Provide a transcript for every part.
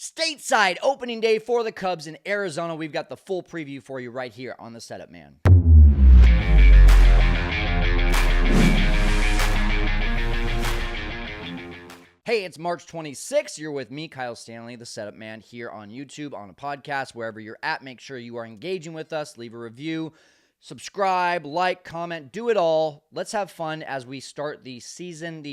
Stateside opening day for the Cubs in Arizona. We've got the full preview for you right here on the Setup Man. Hey, it's March 26th. You're with me, Kyle Stanley, the Setup Man, here on YouTube, on a podcast, wherever you're at. Make sure you are engaging with us. Leave a review, subscribe, like, comment, do it all. Let's have fun as we start the season,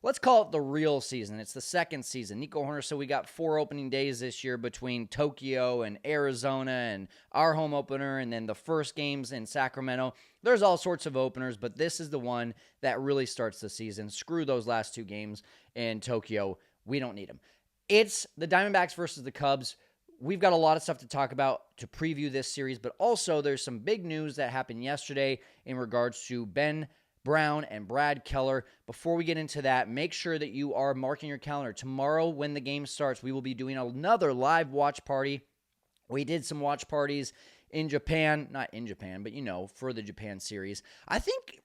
let's call it the real season. It's the second season. Nico Horner said we got 4 opening days this year between Tokyo and Arizona and our home opener and then the first games in Sacramento. There's all sorts of openers, but this is the one that really starts the season. Screw those last 2 games in Tokyo. We don't need them. It's the Diamondbacks versus the Cubs. We've got a lot of stuff to talk about to preview this series, but also there's some big news that happened yesterday in regards to Ben Brown and Brad Keller. Before we get into that, make sure that you are marking your calendar. Tomorrow when the game starts, we will be doing another live watch party. We did some watch parties in Japan, not in Japan, but for the Japan series. I think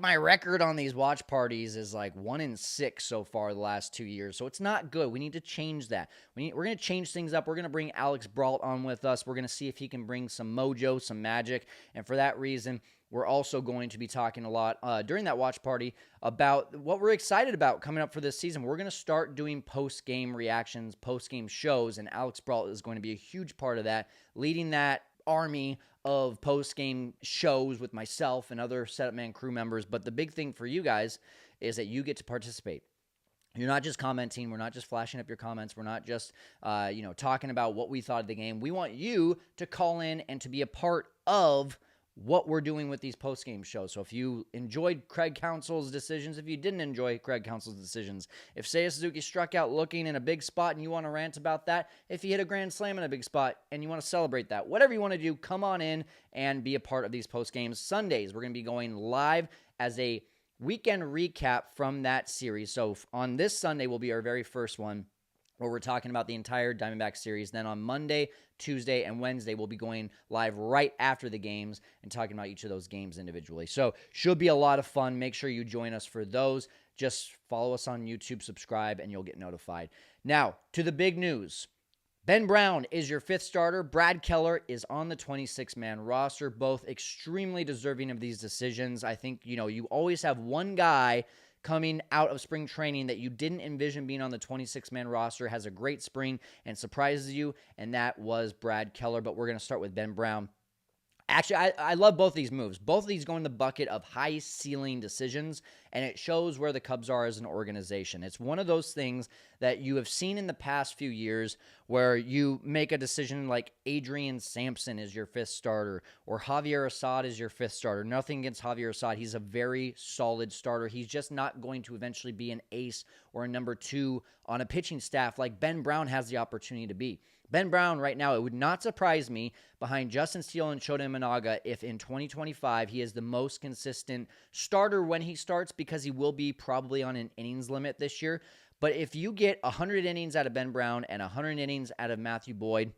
my record on these watch parties is 1-6 so far the last 2 years. So it's not good. We need to change that. We're going to change things up. We're going to bring Alex Brault on with us. We're going to see if he can bring some mojo, some magic. And for that reason, we're also going to be talking a lot during that watch party about what we're excited about coming up for this season. We're going to start doing post-game reactions, post-game shows, and Alex Brault is going to be a huge part of that, leading that army of post-game shows with myself and other Setup Man crew members. But the big thing for you guys is that you get to participate. You're not just commenting. We're not just flashing up your comments. We're not just, talking about what we thought of the game. We want you to call in and to be a part of what we're doing with these post-game shows. So if you enjoyed Craig Counsell's decisions, if you didn't enjoy Craig Counsell's decisions, if Seiya Suzuki struck out looking in a big spot and you want to rant about that, if he hit a grand slam in a big spot and you want to celebrate that, whatever you want to do, come on in and be a part of these post-games. Sundays, we're going to be going live as a weekend recap from that series. So on this Sunday will be our very first one, where we're talking about the entire Diamondback series. Then on Monday, Tuesday, and Wednesday, we'll be going live right after the games and talking about each of those games individually. So should be a lot of fun. Make sure you join us for those. Just follow us on YouTube, subscribe, and you'll get notified. Now, to the big news. Ben Brown is your 5th starter. Brad Keller is on the 26-man roster, both extremely deserving of these decisions. I think, you always have one guy coming out of spring training that you didn't envision being on the 26-man roster, has a great spring and surprises you, and that was Brad Keller. But we're going to start with Ben Brown. Actually, I love both these moves. Both of these go in the bucket of high-ceiling decisions, and it shows where the Cubs are as an organization. It's one of those things that you have seen in the past few years where you make a decision like Adrian Sampson is your 5th starter or Javier Assad is your 5th starter. Nothing against Javier Assad. He's a very solid starter. He's just not going to eventually be an ace or a number 2 on a pitching staff like Ben Brown has the opportunity to be. Ben Brown right now, it would not surprise me behind Justin Steele and Shota Imanaga if in 2025 he is the most consistent starter when he starts, because he will be probably on an innings limit this year. But if you get 100 innings out of Ben Brown and 100 innings out of Matthew Boyd,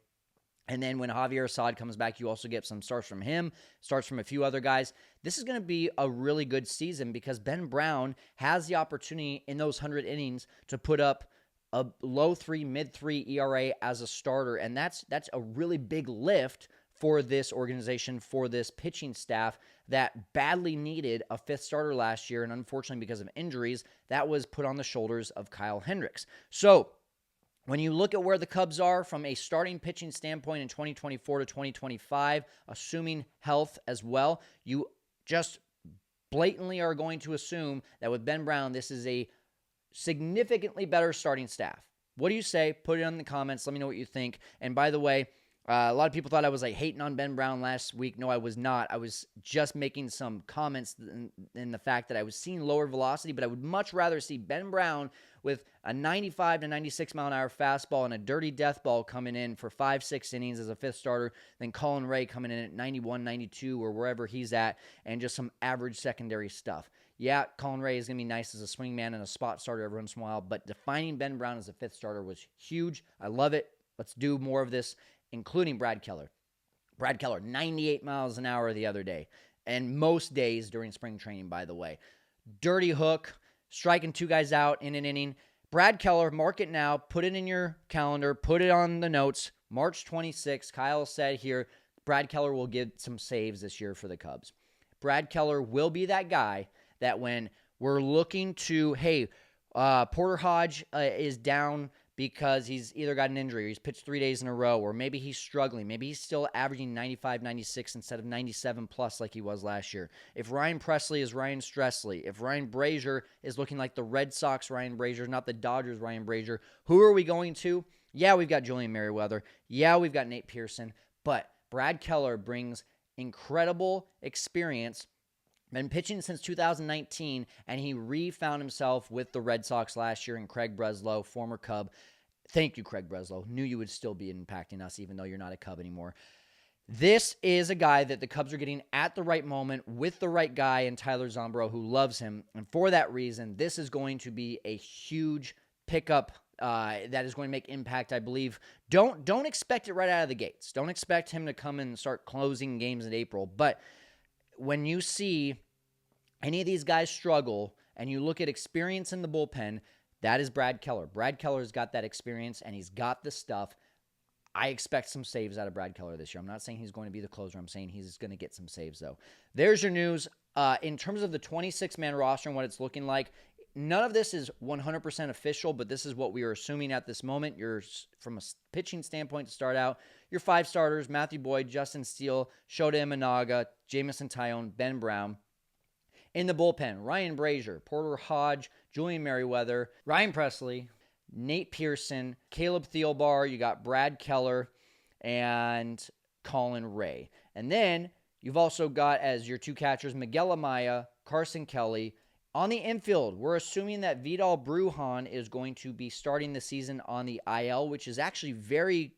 and then when Javier Assad comes back, you also get some starts from him, starts from a few other guys. This is going to be a really good season because Ben Brown has the opportunity in those 100 innings to put up a low 3, mid 3 ERA as a starter, and that's a really big lift for this organization, for this pitching staff that badly needed a 5th starter last year, and unfortunately because of injuries, that was put on the shoulders of Kyle Hendricks. So when you look at where the Cubs are from a starting pitching standpoint in 2024 to 2025, assuming health as well, you just blatantly are going to assume that with Ben Brown, this is a significantly better starting staff. What do you say? Put it in the comments. Let me know what you think. And by the way, a lot of people thought I was hating on Ben Brown last week. No, I was not. I was just making some comments in the fact that I was seeing lower velocity, but I would much rather see Ben Brown with a 95 to 96 mile an hour fastball and a dirty death ball coming in for 5-6 innings as a 5th starter than Colin Ray coming in at 91, 92 or wherever he's at and just some average secondary stuff. Yeah, Colin Ray is going to be nice as a swing man and a spot starter every once in a while, but defining Ben Brown as a 5th starter was huge. I love it. Let's do more of this, including Brad Keller. Brad Keller, 98 miles an hour the other day, and most days during spring training, by the way. Dirty hook, striking 2 guys out in an inning. Brad Keller, mark it now. Put it in your calendar. Put it on the notes. March 26th, Kyle said here, Brad Keller will give some saves this year for the Cubs. Brad Keller will be that guy that when we're looking to, hey, Porter Hodge is down because he's either got an injury or he's pitched 3 days in a row, or maybe he's struggling. Maybe he's still averaging 95, 96 instead of 97 plus like he was last year. If Ryan Presley is Ryan Stressley, if Ryan Brazier is looking like the Red Sox Ryan Brazier, not the Dodgers Ryan Brazier, who are we going to? Yeah, we've got Julian Merriweather. Yeah, we've got Nate Pearson. But Brad Keller brings incredible experience. Been pitching since 2019, and he re-found himself with the Red Sox last year in Craig Breslow, former Cub. Thank you, Craig Breslow. Knew you would still be impacting us even though you're not a Cub anymore. This is a guy that the Cubs are getting at the right moment with the right guy in Tyler Zombro who loves him. And for that reason, this is going to be a huge pickup that is going to make impact, I believe. Don't expect it right out of the gates. Don't expect him to come in and start closing games in April. But when you see any of these guys struggle and you look at experience in the bullpen, that is Brad Keller. Brad Keller's got that experience and he's got the stuff. I expect some saves out of Brad Keller this year. I'm not saying he's going to be the closer. I'm saying he's going to get some saves, though. There's your news. In terms of the 26-man roster and what it's looking like, none of this is 100% official, but this is what we are assuming at this moment. You're, from a pitching standpoint to start out, your 5 starters, Matthew Boyd, Justin Steele, Shota Imanaga, Jamison Tyone, Ben Brown. In the bullpen, Ryan Brazier, Porter Hodge, Julian Merriweather, Ryan Presley, Nate Pearson, Caleb Thielbar, you got Brad Keller, and Colin Ray. And then you've also got as your 2 catchers, Miguel Amaya, Carson Kelly. On the infield, we're assuming that Vidal Brujan is going to be starting the season on the IL, which is actually very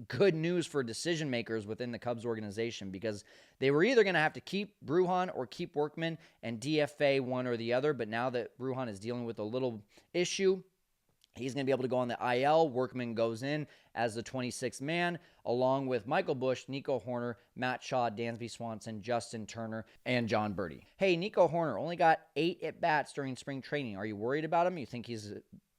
good news for decision makers within the Cubs organization because they were either going to have to keep Brujan or keep Workman and DFA one or the other. But now that Brujan is dealing with a little issue, he's going to be able to go on the IL. Workman goes in as the 26th man, along with Michael Busch, Nico Horner, Matt Shaw, Dansby Swanson, Justin Turner, and John Birdie. Hey, Nico Horner only got 8 at-bats during spring training. Are you worried about him? You think he's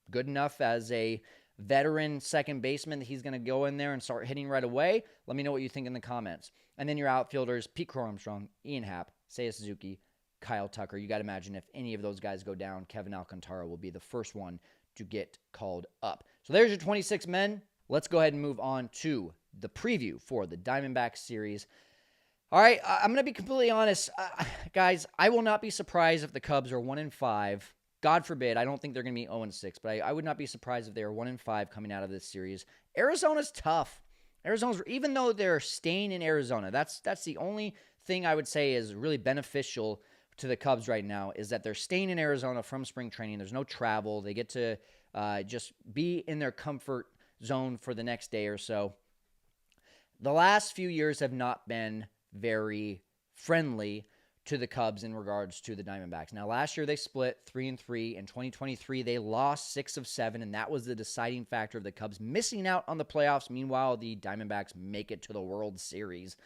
good enough as a veteran second baseman that he's going to go in there and start hitting right away? Let me know what you think in the comments. And then your outfielders, Pete Crow Armstrong, Ian Happ, Seiya Suzuki, Kyle Tucker. You got to imagine if any of those guys go down, Kevin Alcantara will be the first one to get called up. So there's your 26 men. Let's go ahead and move on to the preview for the Diamondbacks series. All right, I'm going to be completely honest. Guys, I will not be surprised if the Cubs are 1-5. God forbid, I don't think they're going to be 0-6, but I would not be surprised if they are 1-5 coming out of this series. Arizona's tough. Arizona's, even though they're staying in Arizona, that's the only thing I would say is really beneficial to the Cubs right now is that they're staying in Arizona from spring training. There's no travel. They get to just be in their comfort zone for the next day or so. The last few years have not been very friendly to the Cubs in regards to the Diamondbacks. Now, last year they split 3-3. In 2023, they lost 6 of 7, and that was the deciding factor of the Cubs missing out on the playoffs. Meanwhile, the Diamondbacks make it to the World Series.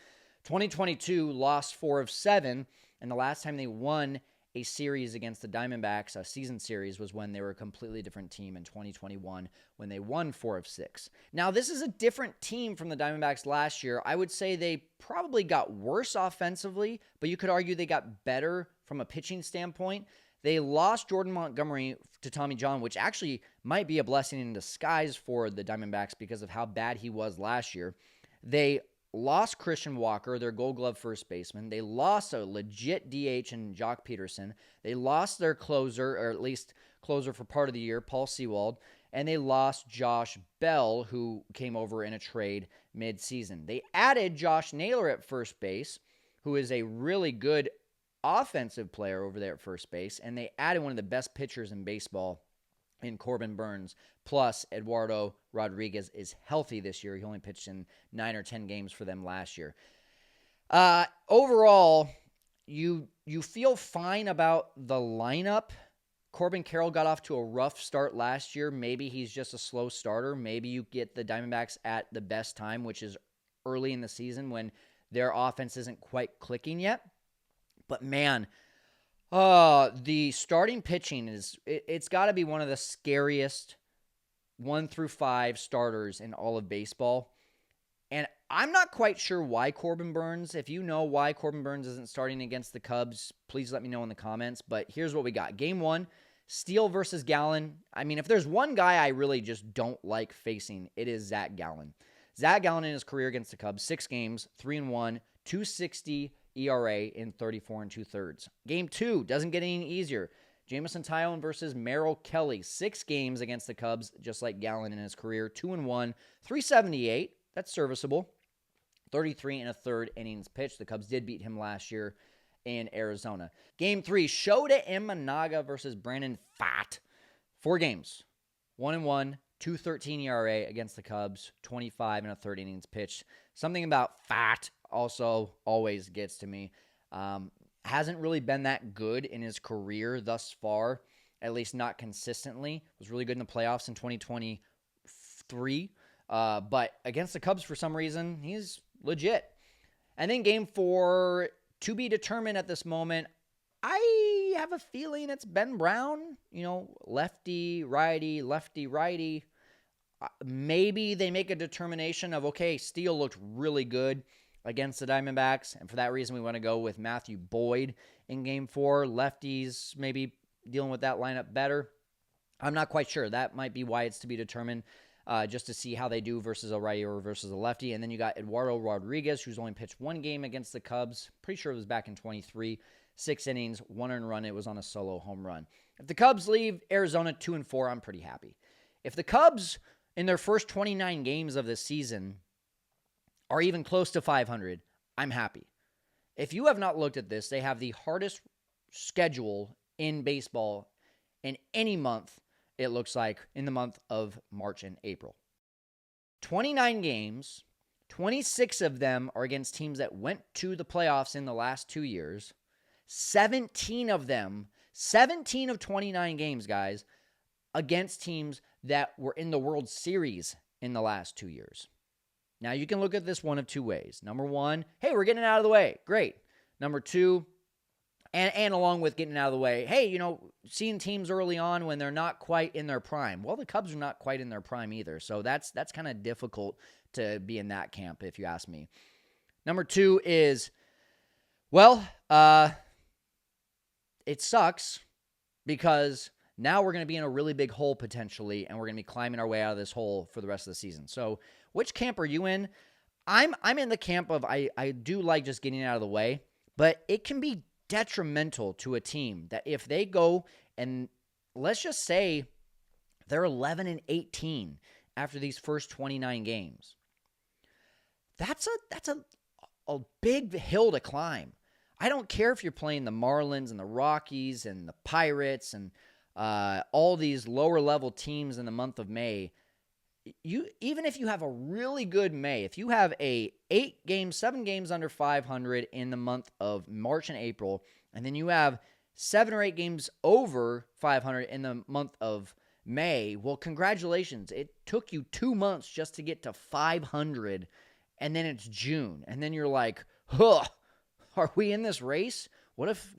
2022 lost 4 of 7, and the last time they won a series against the Diamondbacks, a season series, was when they were a completely different team in 2021 when they won 4 of 6. Now, this is a different team from the Diamondbacks last year. I would say they probably got worse offensively, but you could argue they got better from a pitching standpoint. They lost Jordan Montgomery to Tommy John, which actually might be a blessing in disguise for the Diamondbacks because of how bad he was last year. They lost Christian Walker, their Gold Glove first baseman. They lost a legit DH in Jock Peterson. They lost their closer, or at least closer for part of the year, Paul Sewald. And they lost Josh Bell, who came over in a trade mid-season. They added Josh Naylor at first base, who is a really good offensive player over there at first base. And they added one of the best pitchers in baseball in Corbin Burns. Plus, Eduardo Rodriguez is healthy this year. He only pitched in 9 or 10 games for them last year. Overall, you feel fine about the lineup. Corbin Carroll got off to a rough start last year. Maybe he's just a slow starter. Maybe you get the Diamondbacks at the best time, which is early in the season when their offense isn't quite clicking yet. But man, The starting pitching it's got to be one of the scariest 1 through 5 starters in all of baseball. And I'm not quite sure why Corbin Burnes. If you know why Corbin Burnes isn't starting against the Cubs, please let me know in the comments. But here's what we got. Game 1, Steele versus Gallen. I mean, if there's one guy I really just don't like facing, it is Zach Gallen. Zach Gallen in his career against the Cubs, 6 games, 3-1, 260 ERA in 34 2/3. Game 2 doesn't get any easier. Jamison Tyone versus Merrill Kelly, 6 games against the Cubs, just like Gallen in his career, 2-1, 378. That's serviceable. 33 1/3 innings pitched. The Cubs did beat him last year in Arizona. Game 3, Shota Imanaga versus Brandon Pfaadt. 4 games, 1-1, 2.13 ERA against the Cubs, 25 1/3 innings pitched. Something about Pfaadt also always gets to me. Hasn't really been that good in his career thus far, at least not consistently. Was really good in the playoffs in 2023. But against the Cubs, for some reason, he's legit. And then game 4, to be determined at this moment. I have a feeling it's Ben Brown. Lefty, righty, lefty, righty. Maybe they make a determination of, okay, Steele looked really good against the Diamondbacks, and for that reason, we want to go with Matthew Boyd in game 4. Lefties maybe dealing with that lineup better. I'm not quite sure. That might be why it's to be determined. Just to see how they do versus a righty or versus a lefty. And then you got Eduardo Rodriguez, who's only pitched 1 game against the Cubs. Pretty sure it was back in 23. 6 innings, 1 earned run. It was on a solo home run. If the Cubs leave Arizona 2-4, I'm pretty happy. If the Cubs, in their first 29 games of this season, are even close to 500, I'm happy. If you have not looked at this, they have the hardest schedule in baseball in any month. It looks like in the month of March and April. 29 games, 26 of them are against teams that went to the playoffs in the last 2 years. 17 of them, 17 of 29 games, guys, against teams that were in the World Series in the last 2 years. Now, you can look at this one of 2 ways. Number 1, hey, we're getting it out of the way. Great. Number 2, and along with getting out of the way, hey, seeing teams early on when they're not quite in their prime. Well, the Cubs are not quite in their prime either, so that's kind of difficult to be in that camp, if you ask me. Number 2 is, it sucks because now we're going to be in a really big hole potentially, and we're going to be climbing our way out of this hole for the rest of the season. So which camp are you in? I'm in the camp of I do like just getting out of the way, but it can be detrimental to a team that if they go and let's just say they're 11-18 after these first 29 games. That's a big hill to climb. I don't care if you're playing the Marlins and the Rockies and the Pirates and all these lower level teams in the month of May. Even if you have a really good May, if you have a 7 games under 500 in the month of March and April, and then you have 7 or 8 games over 500 in the month of May, well, congratulations. It took you 2 months just to get to 500, and then it's June, and then you're like, are we in this race? What if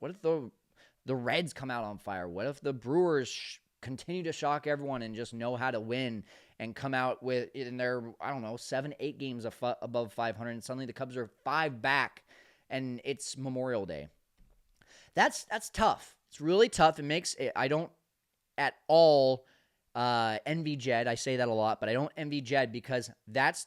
the Reds come out on fire? What if the Brewers continue to shock everyone and just know how to win and come out with in their 7-8 games above 500, and suddenly the Cubs are 5 back and it's Memorial Day? That's tough. It's really tough. It makes it, I don't at all envy Jed. I say that a lot, but I don't envy Jed because that's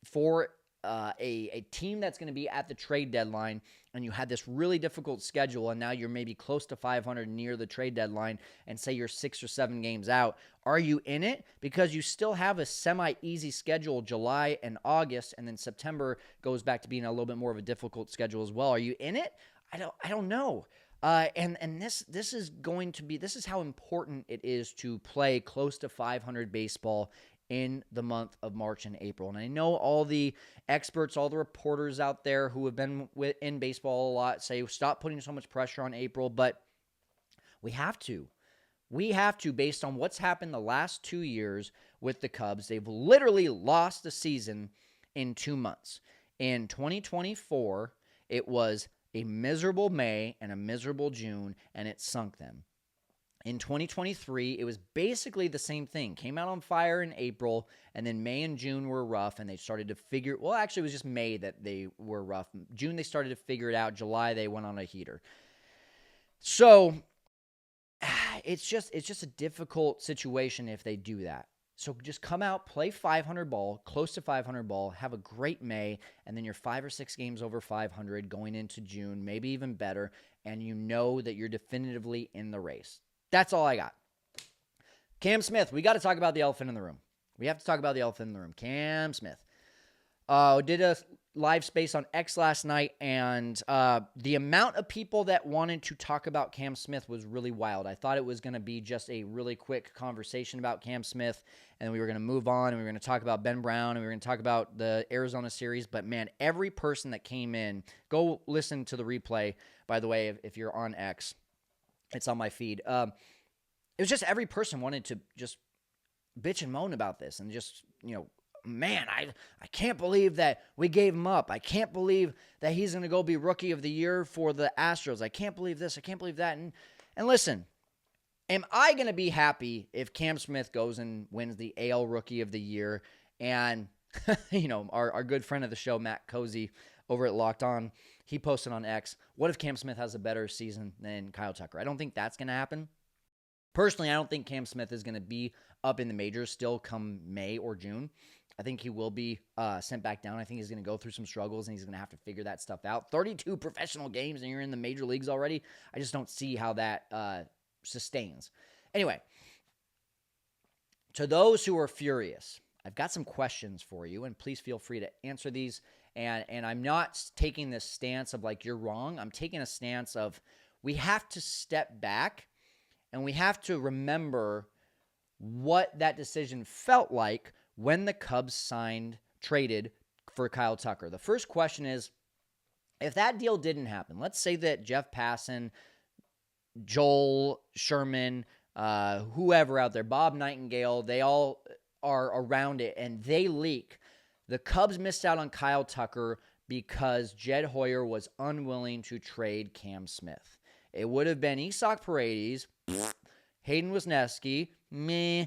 for a team that's going to be at the trade deadline, and you had this really difficult schedule, and now you're maybe close to 500 near the trade deadline, and say you're 6 or 7 games out. Are you in it? Because you still have a semi-easy schedule, July and August, and then September goes back to being a little bit more of a difficult schedule as well. Are you in it? I don't know. And this is how important it is to play close to 500 baseball in the month of March and April. And I know all the experts, all the reporters out there who have been in baseball a lot say, stop putting so much pressure on April, but we have to. We have to, based on what's happened the last 2 years with the Cubs. They've literally lost the season in 2 months. In 2024, it was a miserable May and a miserable June, and it sunk them. In 2023, it was basically the same thing. Came out on fire in April, and then May and June were rough, and they started to figure – well, actually, it was just May that they were rough. June, they started to figure it out. July, they went on a heater. So it's just a difficult situation if they do that. So just come out, play 500 ball, close to 500 ball, have a great May, and then you're 5 or 6 games over 500 going into June, maybe even better, and you know that you're definitively in the race. That's all I got. Cam Smith, we got to talk about the elephant in the room. We have to talk about the elephant in the room. Cam Smith. Did a live space on X last night, and the amount of people that wanted to talk about Cam Smith was really wild. I thought it was going to be just a really quick conversation about Cam Smith, and we were going to move on, and we were going to talk about Ben Brown, and we were going to talk about the Arizona series. But, man, every person that came in, go listen to the replay, by the way, if you're on X. It's on my feed. It was just every person wanted to just bitch and moan about this and just, man, I can't believe that we gave him up. I can't believe that he's going to go be rookie of the year for the Astros. I can't believe this. I can't believe that. And listen, am I going to be happy if Cam Smith goes and wins the AL Rookie of the Year? And, our good friend of the show, Matt Cozy, over at Locked On, he posted on X, what if Cam Smith has a better season than Kyle Tucker? I don't think that's going to happen. Personally, I don't think Cam Smith is going to be up in the majors still come May or June. I think he will be sent back down. I think he's going to go through some struggles, and he's going to have to figure that stuff out. 32 professional games, and you're in the major leagues already. I just don't see how that sustains. Anyway, to those who are furious, I've got some questions for you, and please feel free to answer these. And I'm not taking this stance of like you're wrong. I'm taking a stance of we have to step back and we have to remember what that decision felt like when the Cubs traded for Kyle Tucker. The first question is, if that deal didn't happen, let's say that Jeff Passan, Joel Sherman, whoever out there, Bob Nightingale, they all are around it and they leak. The Cubs missed out on Kyle Tucker because Jed Hoyer was unwilling to trade Cam Smith. It would have been Isak Paredes, Hayden Wesneski, meh,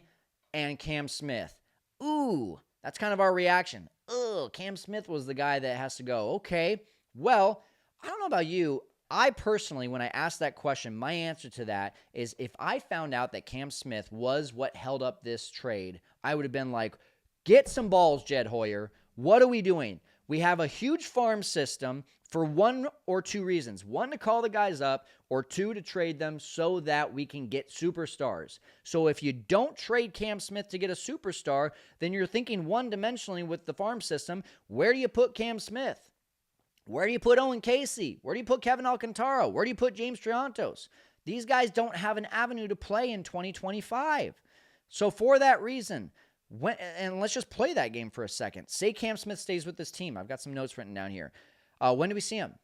and Cam Smith. Ooh, that's kind of our reaction. Oh, Cam Smith was the guy that has to go. Okay, well, I don't know about you. I personally, when I asked that question, my answer to that is if I found out that Cam Smith was what held up this trade, I would have been like, get some balls, Jed Hoyer. What are we doing? We have a huge farm system for one or two reasons. One, to call the guys up, or two, to trade them so that we can get superstars. So if you don't trade Cam Smith to get a superstar, then you're thinking one-dimensionally with the farm system. Where do you put Cam Smith? Where do you put Owen Casey? Where do you put Kevin Alcantara? Where do you put James Triantos? These guys don't have an avenue to play in 2025. So for that reason, and let's just play that game for a second. Say Cam Smith stays with this team. I've got some notes written down here. When do we see him?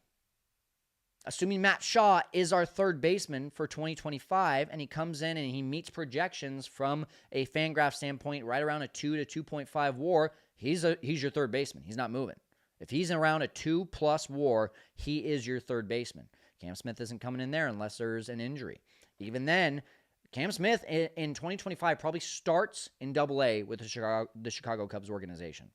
Assuming Matt Shaw is our third baseman for 2025, and he comes in and he meets projections from a Fangraph standpoint right around a 2 to 2.5 WAR, he's your third baseman. He's not moving. If he's around a 2+ WAR, he is your third baseman. Cam Smith isn't coming in there unless there's an injury. Even then, Cam Smith in 2025 probably starts in Double-A with the Chicago Cubs organization.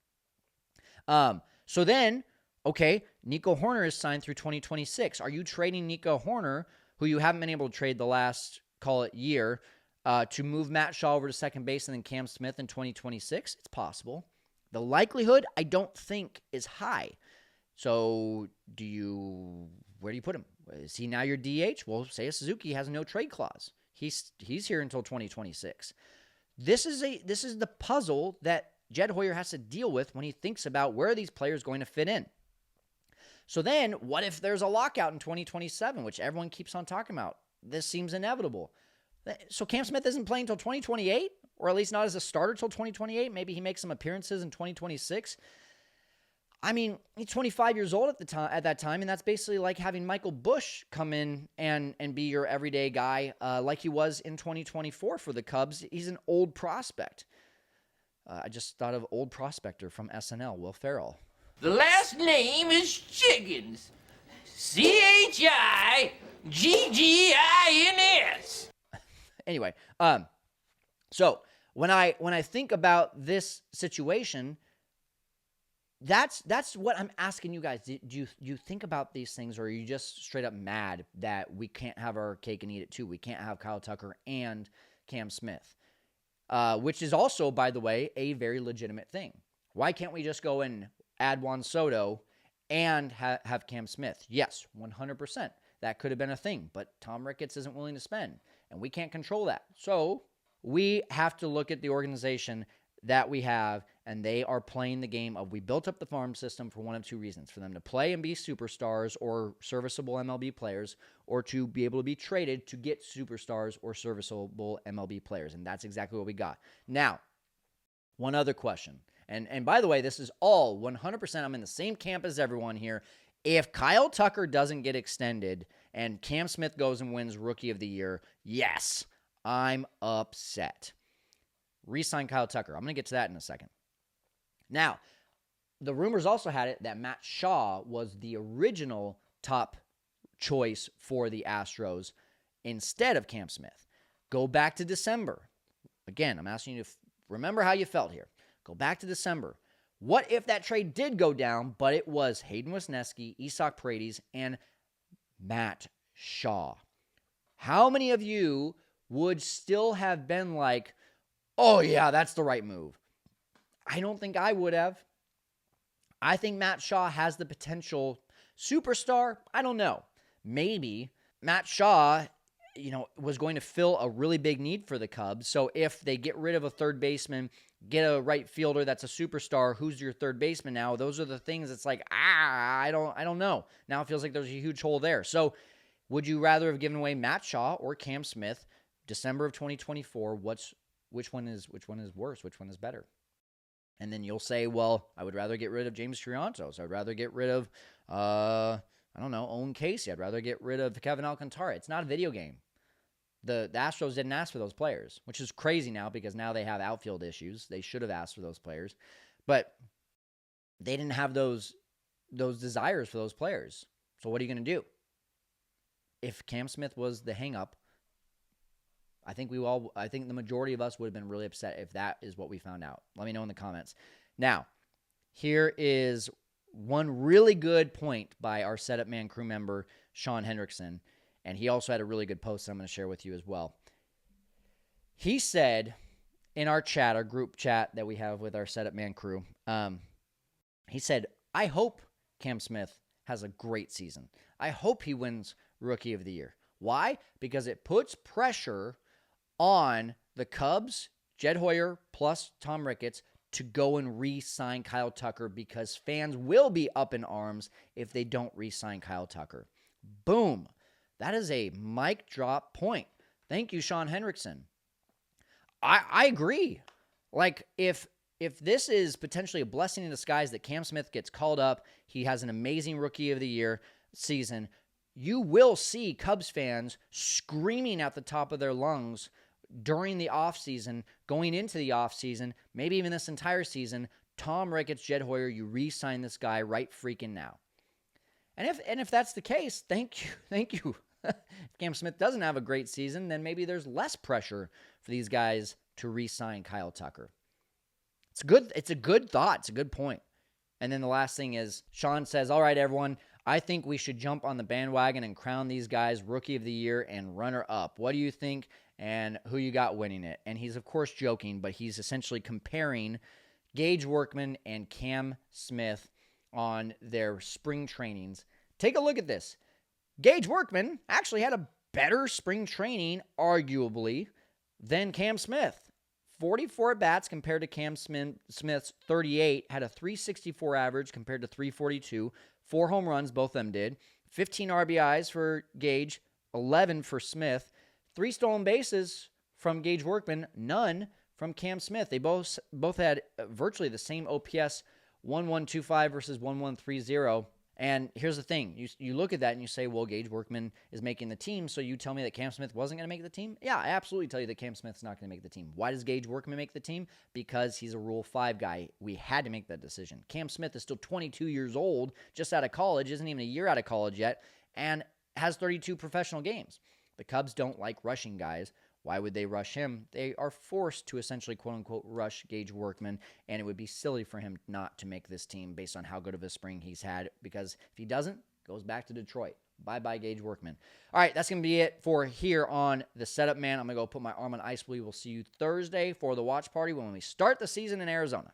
So then, okay, Nico Hoerner is signed through 2026. Are you trading Nico Hoerner, who you haven't been able to trade the last, call it, year, to move Matt Shaw over to second base and then Cam Smith in 2026? It's possible. The likelihood, I don't think, is high. So where do you put him? Is he now your DH? Well, Seiya Suzuki has a no trade clause. He's here until 2026. This is the puzzle that Jed Hoyer has to deal with when he thinks about where are these players going to fit in. So then, what if there's a lockout in 2027, which everyone keeps on talking about? This seems inevitable. So Cam Smith isn't playing until 2028, or at least not as a starter till 2028. Maybe he makes some appearances in 2026. I mean, he's 25 years old at that time, and that's basically like having Michael Busch come in and be your everyday guy like he was in 2024 for the Cubs. He's an old prospect. I just thought of Old Prospector from SNL, Will Ferrell. The last name is Chiggins. CHIGGINS. Anyway, so when I think about this situation, that's what I'm asking you guys. Do you think about these things, or are you just straight up mad that we can't have our cake and eat it too? We can't have Kyle Tucker and Cam Smith, which is also, by the way, a very legitimate thing. Why can't we just go and add Juan Soto and have Cam Smith? Yes, 100%. That could have been a thing, but Tom Ricketts isn't willing to spend, and we can't control that. So we have to look at the organization that we have, and they are playing the game of, we built up the farm system for one of two reasons: for them to play and be superstars or serviceable MLB players, or to be able to be traded to get superstars or serviceable MLB players. And that's exactly what we got. Now, one other question. And by the way, this is all 100%. I'm in the same camp as everyone here. If Kyle Tucker doesn't get extended and Cam Smith goes and wins Rookie of the Year, yes, I'm upset. Re-sign Kyle Tucker. I'm going to get to that in a second. Now, the rumors also had it that Matt Shaw was the original top choice for the Astros instead of Cam Smith. Go back to December. Again, I'm asking you to remember how you felt here. Go back to December. What if that trade did go down, but it was Hayden Wesneski, Isak Paredes, and Matt Shaw? How many of you would still have been like, oh yeah, that's the right move? I don't think I would have. I think Matt Shaw has the potential. Superstar? I don't know. Maybe Matt Shaw, was going to fill a really big need for the Cubs. So if they get rid of a third baseman, get a right fielder that's a superstar, who's your third baseman now? Those are the things that's like, I don't know. Now it feels like there's a huge hole there. So would you rather have given away Matt Shaw or Cam Smith December of 2024? Which one is worse? Which one is better? And then you'll say, well, I would rather get rid of James Triantos. I'd rather get rid of, Owen Casey. I'd rather get rid of Kevin Alcantara. It's not a video game. The Astros didn't ask for those players, which is crazy now because now they have outfield issues. They should have asked for those players. But they didn't have those desires for those players. So what are you going to do? If Cam Smith was the hang-up, I think the majority of us would have been really upset if that is what we found out. Let me know in the comments. Now, here is one really good point by our Setup Man crew member, Sean Hendrickson, and he also had a really good post that I'm going to share with you as well. He said in our chat, our group chat that we have with our Setup Man crew, he said, I hope Cam Smith has a great season. I hope he wins Rookie of the Year. Why? Because it puts pressure on the Cubs, Jed Hoyer, plus Tom Ricketts, to go and re-sign Kyle Tucker, because fans will be up in arms if they don't re-sign Kyle Tucker. Boom. That is a mic drop point. Thank you, Sean Hendrickson. I agree. Like, if this is potentially a blessing in disguise that Cam Smith gets called up, he has an amazing Rookie of the Year season, you will see Cubs fans screaming at the top of their lungs during the offseason, going into the offseason, maybe even this entire season, Tom Ricketts, Jed Hoyer, you re-sign this guy right freaking now. And if that's the case, thank you. If Cam Smith doesn't have a great season, then maybe there's less pressure for these guys to re-sign Kyle Tucker. It's a good thought. It's a good point. And then the last thing is, Sean says, all right, everyone, I think we should jump on the bandwagon and crown these guys Rookie of the Year and runner-up. What do you think, and who you got winning it? And he's, of course, joking, but he's essentially comparing Gage Workman and Cam Smith on their spring trainings. Take a look at this. Gage Workman actually had a better spring training, arguably, than Cam Smith. 44 at-bats compared to Cam Smith's 38, had a 364 average compared to 342, 4 home runs, both of them did, 15 RBIs for Gage, 11 for Smith, 3 stolen bases from Gage Workman, none from Cam Smith. They both had virtually the same OPS, 1125 versus 1130. And here's the thing. You look at that and you say, well, Gage Workman is making the team, so you tell me that Cam Smith wasn't going to make the team? Yeah, I absolutely tell you that Cam Smith's not going to make the team. Why does Gage Workman make the team? Because he's a Rule 5 guy. We had to make that decision. Cam Smith is still 22 years old, just out of college, isn't even a year out of college yet, and has 32 professional games. The Cubs don't like rushing guys. Why would they rush him? They are forced to essentially, quote-unquote, rush Gage Workman, and it would be silly for him not to make this team based on how good of a spring he's had, because if he doesn't, goes back to Detroit. Bye-bye, Gage Workman. All right, that's going to be it for here on The Setup Man. I'm going to go put my arm on ice. We will see you Thursday for the watch party when we start the season in Arizona.